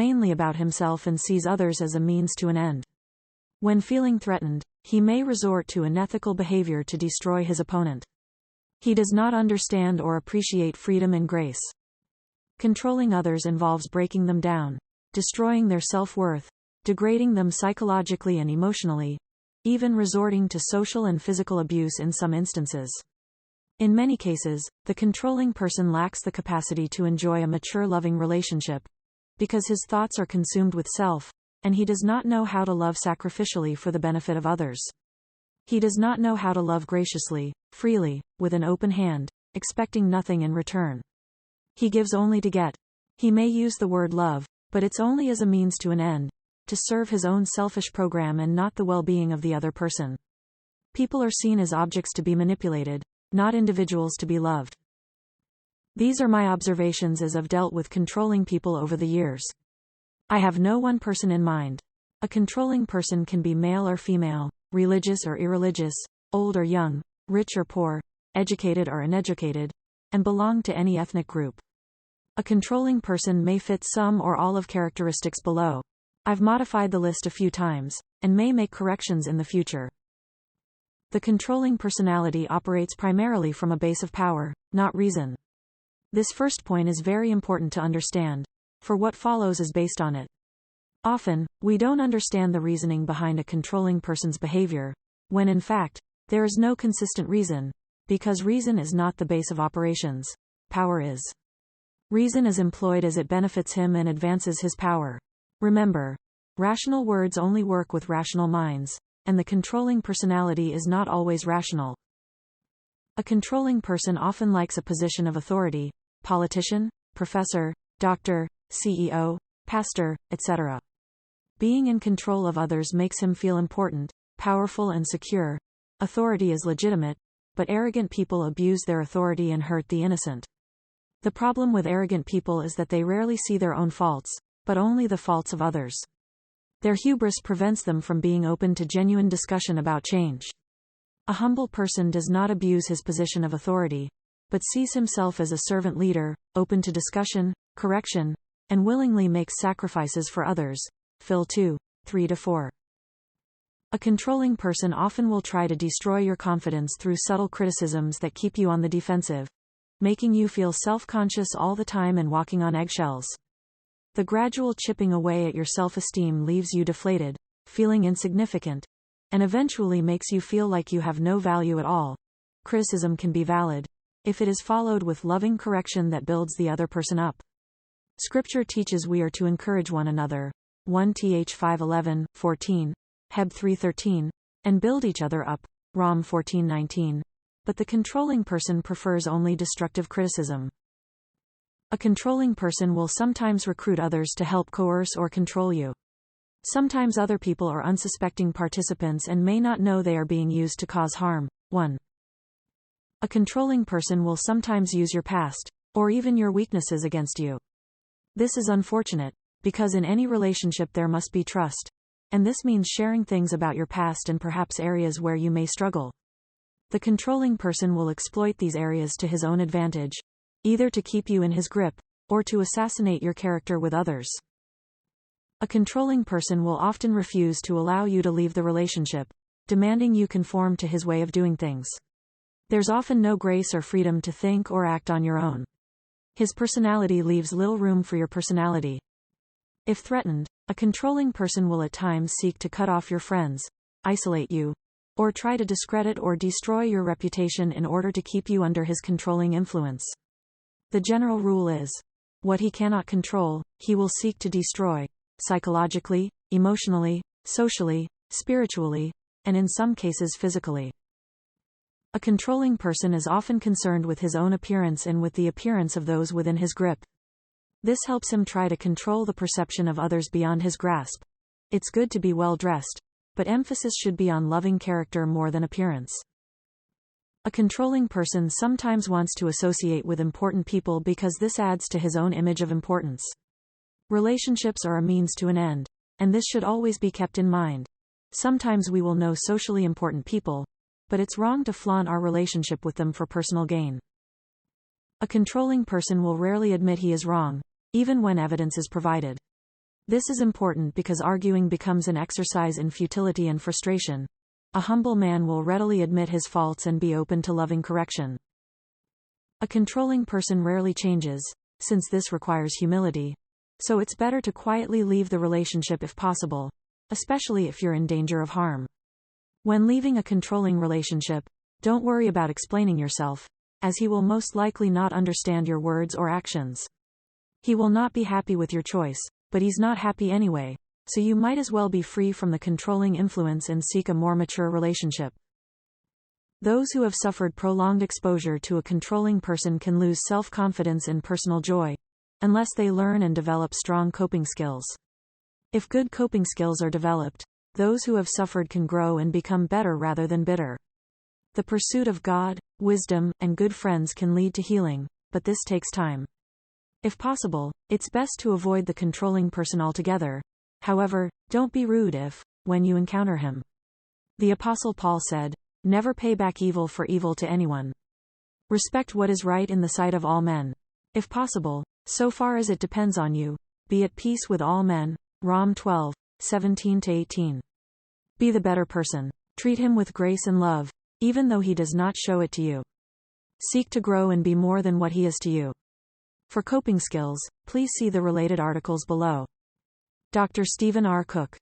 mainly about himself and sees others as a means to an end. When feeling threatened, he may resort to unethical behavior to destroy his opponent. He does not understand or appreciate freedom and grace. Controlling others involves breaking them down, destroying their self-worth, degrading them psychologically and emotionally, even resorting to social and physical abuse in some instances. In many cases, the controlling person lacks the capacity to enjoy a mature loving relationship, because his thoughts are consumed with self, and he does not know how to love sacrificially for the benefit of others. He does not know how to love graciously, freely, with an open hand, expecting nothing in return. He gives only to get. He may use the word love, but it's only as a means to an end, to serve his own selfish program and not the well-being of the other person. People are seen as objects to be manipulated, not individuals to be loved. These are my observations as I've dealt with controlling people over the years. I have no one person in mind. A controlling person can be male or female, religious or irreligious, old or young, rich or poor, educated or uneducated, and belong to any ethnic group. A controlling person may fit some or all of characteristics below. I've modified the list a few times, and may make corrections in the future. The controlling personality operates primarily from a base of power, not reason. This first point is very important to understand, for what follows is based on it. Often, we don't understand the reasoning behind a controlling person's behavior, when in fact, there is no consistent reason, because reason is not the base of operations, power is. Reason is employed as it benefits him and advances his power. Remember, rational words only work with rational minds, and the controlling personality is not always rational. A controlling person often likes a position of authority, politician, professor, doctor, CEO, pastor, etc. Being in control of others makes him feel important, powerful and secure. Authority is legitimate, but arrogant people abuse their authority and hurt the innocent. The problem with arrogant people is that they rarely see their own faults, but only the faults of others. Their hubris prevents them from being open to genuine discussion about change. A humble person does not abuse his position of authority, but sees himself as a servant leader, open to discussion, correction, and willingly makes sacrifices for others. Phil 2, 3-4. A controlling person often will try to destroy your confidence through subtle criticisms that keep you on the defensive, making you feel self-conscious all the time and walking on eggshells. The gradual chipping away at your self-esteem leaves you deflated, feeling insignificant, and eventually makes you feel like you have no value at all. Criticism can be valid, if it is followed with loving correction that builds the other person up. Scripture teaches we are to encourage one another, 1 Th 5:11, 14, Heb 3:13, and build each other up, Rom 14:19. But the controlling person prefers only destructive criticism. A controlling person will sometimes recruit others to help coerce or control you. Sometimes other people are unsuspecting participants and may not know they are being used to cause harm. 1. A controlling person will sometimes use your past, or even your weaknesses against you. This is unfortunate, because in any relationship there must be trust, and this means sharing things about your past and perhaps areas where you may struggle. The controlling person will exploit these areas to his own advantage, either to keep you in his grip, or to assassinate your character with others. A controlling person will often refuse to allow you to leave the relationship, demanding you conform to his way of doing things. There's often no grace or freedom to think or act on your own. His personality leaves little room for your personality. If threatened, a controlling person will at times seek to cut off your friends, isolate you, or try to discredit or destroy your reputation in order to keep you under his controlling influence. The general rule is, what he cannot control, he will seek to destroy, psychologically, emotionally, socially, spiritually, and in some cases physically. A controlling person is often concerned with his own appearance and with the appearance of those within his grip. This helps him try to control the perception of others beyond his grasp. It's good to be well dressed, but emphasis should be on loving character more than appearance. A controlling person sometimes wants to associate with important people because this adds to his own image of importance. Relationships are a means to an end, and this should always be kept in mind. Sometimes we will know socially important people, but it's wrong to flaunt our relationship with them for personal gain. A controlling person will rarely admit he is wrong, even when evidence is provided. This is important because arguing becomes an exercise in futility and frustration. A humble man will readily admit his faults and be open to loving correction. A controlling person rarely changes, since this requires humility. So it's better to quietly leave the relationship if possible, especially if you're in danger of harm. When leaving a controlling relationship, don't worry about explaining yourself, as he will most likely not understand your words or actions. He will not be happy with your choice, but he's not happy anyway, so you might as well be free from the controlling influence and seek a more mature relationship. Those who have suffered prolonged exposure to a controlling person can lose self-confidence and personal joy, unless they learn and develop strong coping skills. If good coping skills are developed, those who have suffered can grow and become better rather than bitter. The pursuit of God, wisdom, and good friends can lead to healing, but this takes time. If possible, it's best to avoid the controlling person altogether. However, don't be rude if, when you encounter him. The Apostle Paul said, "Never pay back evil for evil to anyone. Respect what is right in the sight of all men. If possible, so far as it depends on you, be at peace with all men." Rom 12:17-18. Be the better person. Treat him with grace and love, even though he does not show it to you. Seek to grow and be more than what he is to you. For coping skills, please see the related articles below. Dr. Stephen R. Cook.